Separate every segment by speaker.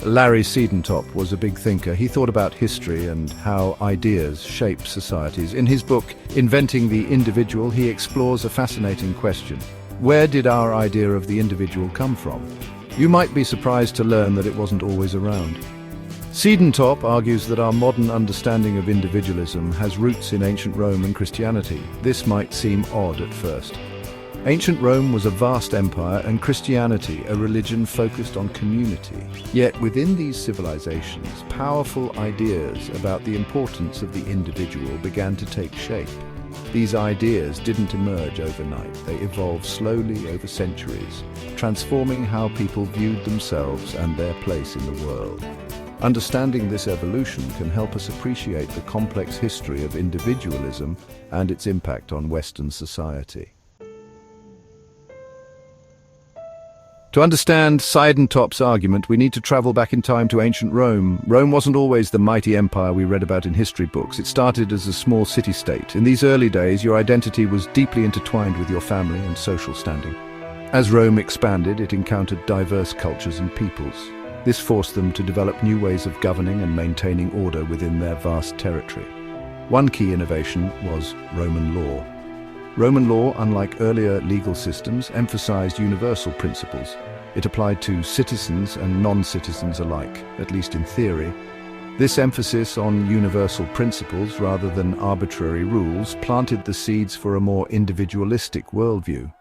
Speaker 1: Larry Siedentop was a big thinker. He thought about history and how ideas shape societies. In his book, Inventing the Individual, he explores a fascinating question. Where did our idea of the individual come from? You might be surprised to learn that it wasn't always around. Siedentop argues that our modern understanding of individualism has roots in ancient Rome and Christianity. This might seem odd at first. Ancient Rome was a vast empire and Christianity a religion focused on community. Yet within these civilizations, powerful ideas about the importance of the individual began to take shape. These ideas didn't emerge overnight. They evolved slowly over centuries, transforming how people viewed themselves and their place in the world. Understanding this evolution can help us appreciate the complex history of individualism and its impact on Western society. To understand Siedentop's argument, we need to travel back in time to ancient Rome. Rome wasn't always the mighty empire we read about in history books. It started as a small city-state. In these early days, your identity was deeply intertwined with your family and social standing. As Rome expanded, it encountered diverse cultures and peoples. This forced them to develop new ways of governing and maintaining order within their vast territory. One key innovation was Roman law. Roman law, unlike earlier legal systems, emphasized universal principles. It applied to citizens and non-citizens alike, at least in theory. This emphasis on universal principles rather than arbitrary rules planted the seeds for a more individualistic worldview.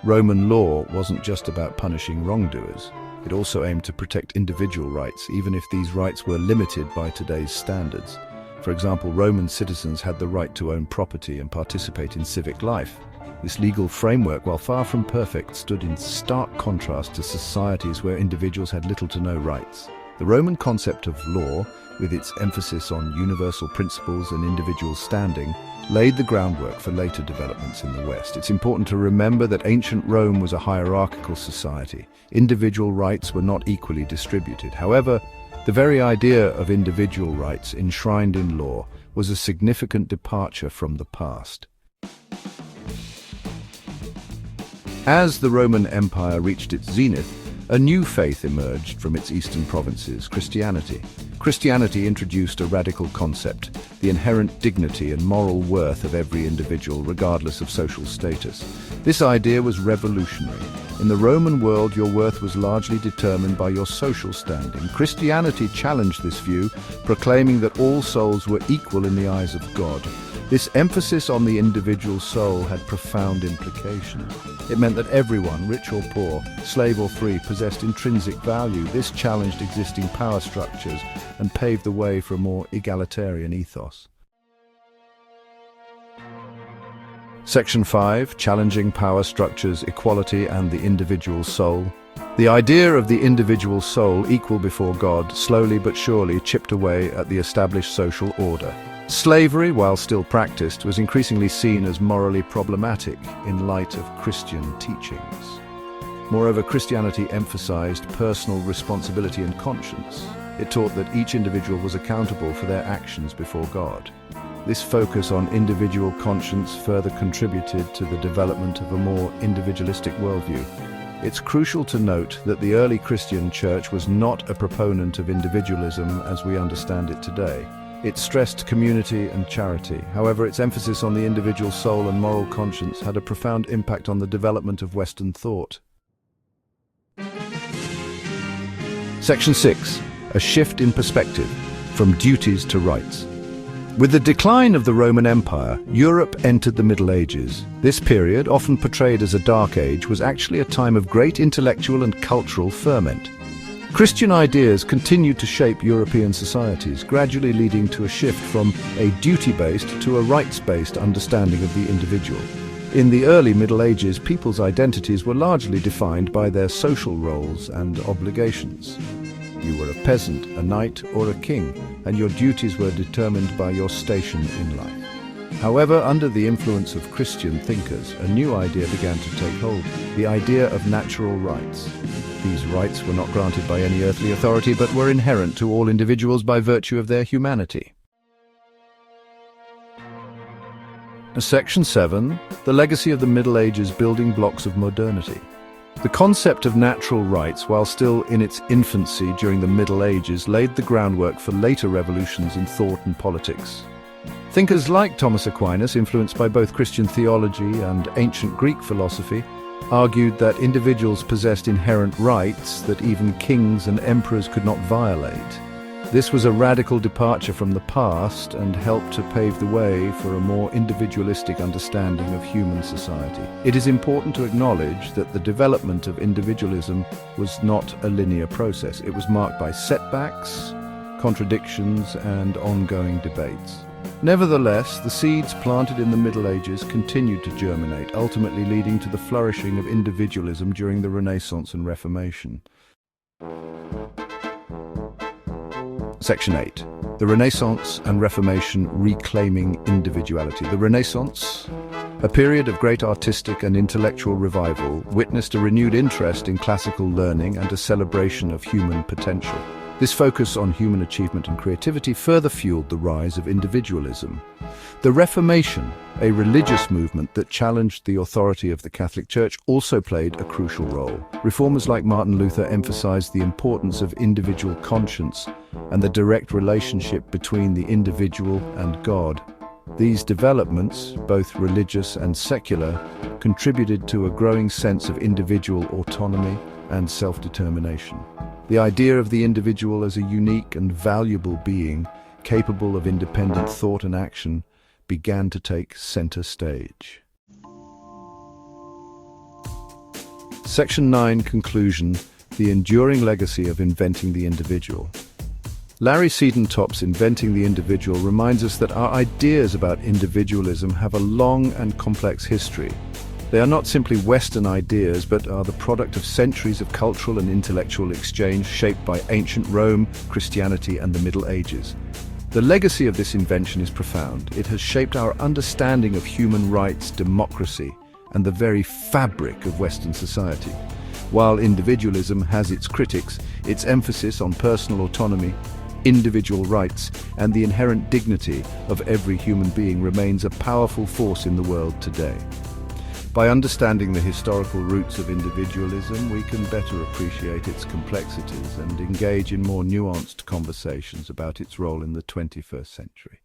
Speaker 1: Roman law wasn't just about punishing wrongdoers. It also aimed to protect individual rights, even if these rights were limited by today's standards. For example, Roman citizens had the right to own property and participate in civic life. This legal framework, while far from perfect, stood in stark contrast to societies where individuals had little to no rights. The Roman concept of law, with its emphasis on universal principles and individual standing, laid the groundwork for later developments in the West. It's important to remember that ancient Rome was a hierarchical society. Individual rights were not equally distributed. However, the very idea of individual rights enshrined in law was a significant departure from the past. As the Roman Empire reached its zenith, a new faith emerged from its eastern provinces, Christianity. Christianity introduced a radical concept, the inherent dignity and moral worth of every individual, regardless of social status. This idea was revolutionary. In the Roman world, your worth was largely determined by your social standing. Christianity challenged this view, proclaiming that all souls were equal in the eyes of God. This emphasis on the individual soul had profound implications. It meant that everyone, rich or poor, slave or free, possessed intrinsic value. This challenged existing power structures and paved the way for a more egalitarian ethos. Section 5, Challenging Power Structures, Equality and the Individual Soul. The idea of the individual soul equal before God slowly but surely chipped away at the established social order. Slavery, while still practiced, was increasingly seen as morally problematic in light of Christian teachings. Moreover, Christianity emphasized personal responsibility and conscience. It taught that each individual was accountable for their actions before God. This focus on individual conscience further contributed to the development of a more individualistic worldview. It's crucial to note that the early Christian church was not a proponent of individualism as we understand it today. It stressed community and charity. However, its emphasis on the individual soul and moral conscience had a profound impact on the development of Western thought. Section 6. A shift in perspective, from duties to rights. With the decline of the Roman Empire, Europe entered the Middle Ages. This period, often portrayed as a dark age, was actually a time of great intellectual and cultural ferment. Christian ideas continued to shape European societies, gradually leading to a shift from a duty-based to a rights-based understanding of the individual. In the early Middle Ages, people's identities were largely defined by their social roles and obligations. You were a peasant, a knight, or a king, and your duties were determined by your station in life. However, under the influence of Christian thinkers, a new idea began to take hold, the idea of natural rights. These rights were not granted by any earthly authority, but were inherent to all individuals by virtue of their humanity. Section 7. The legacy of the Middle Ages, building blocks of modernity. The concept of natural rights, while still in its infancy during the Middle Ages, laid the groundwork for later revolutions in thought and politics. Thinkers like Thomas Aquinas, influenced by both Christian theology and ancient Greek philosophy, argued that individuals possessed inherent rights that even kings and emperors could not violate. This was a radical departure from the past and helped to pave the way for a more individualistic understanding of human society. It is important to acknowledge that the development of individualism was not a linear process. It was marked by setbacks, contradictions, and ongoing debates. Nevertheless, the seeds planted in the Middle Ages continued to germinate, ultimately leading to the flourishing of individualism during the Renaissance and Reformation. Section 8. The Renaissance and Reformation reclaiming individuality. The Renaissance, a period of great artistic and intellectual revival, witnessed a renewed interest in classical learning and a celebration of human potential. This focus on human achievement and creativity further fueled the rise of individualism. The Reformation, a religious movement that challenged the authority of the Catholic Church, also played a crucial role. Reformers like Martin Luther emphasized the importance of individual conscience and the direct relationship between the individual and God. These developments, both religious and secular, contributed to a growing sense of individual autonomy and self-determination. The idea of the individual as a unique and valuable being, capable of independent thought and action, began to take center stage. Section 9, Conclusion: The enduring legacy of inventing the individual. Larry Seton Topp's Inventing the Individual reminds us that our ideas about individualism have a long and complex history. They are not simply Western ideas, but are the product of centuries of cultural and intellectual exchange shaped by ancient Rome, Christianity, and the Middle Ages. The legacy of this invention is profound. It has shaped our understanding of human rights, democracy, and the very fabric of Western society. While individualism has its critics, its emphasis on personal autonomy, individual rights, and the inherent dignity of every human being remains a powerful force in the world today. By understanding the historical roots of individualism, we can better appreciate its complexities and engage in more nuanced conversations about its role in the 21st century.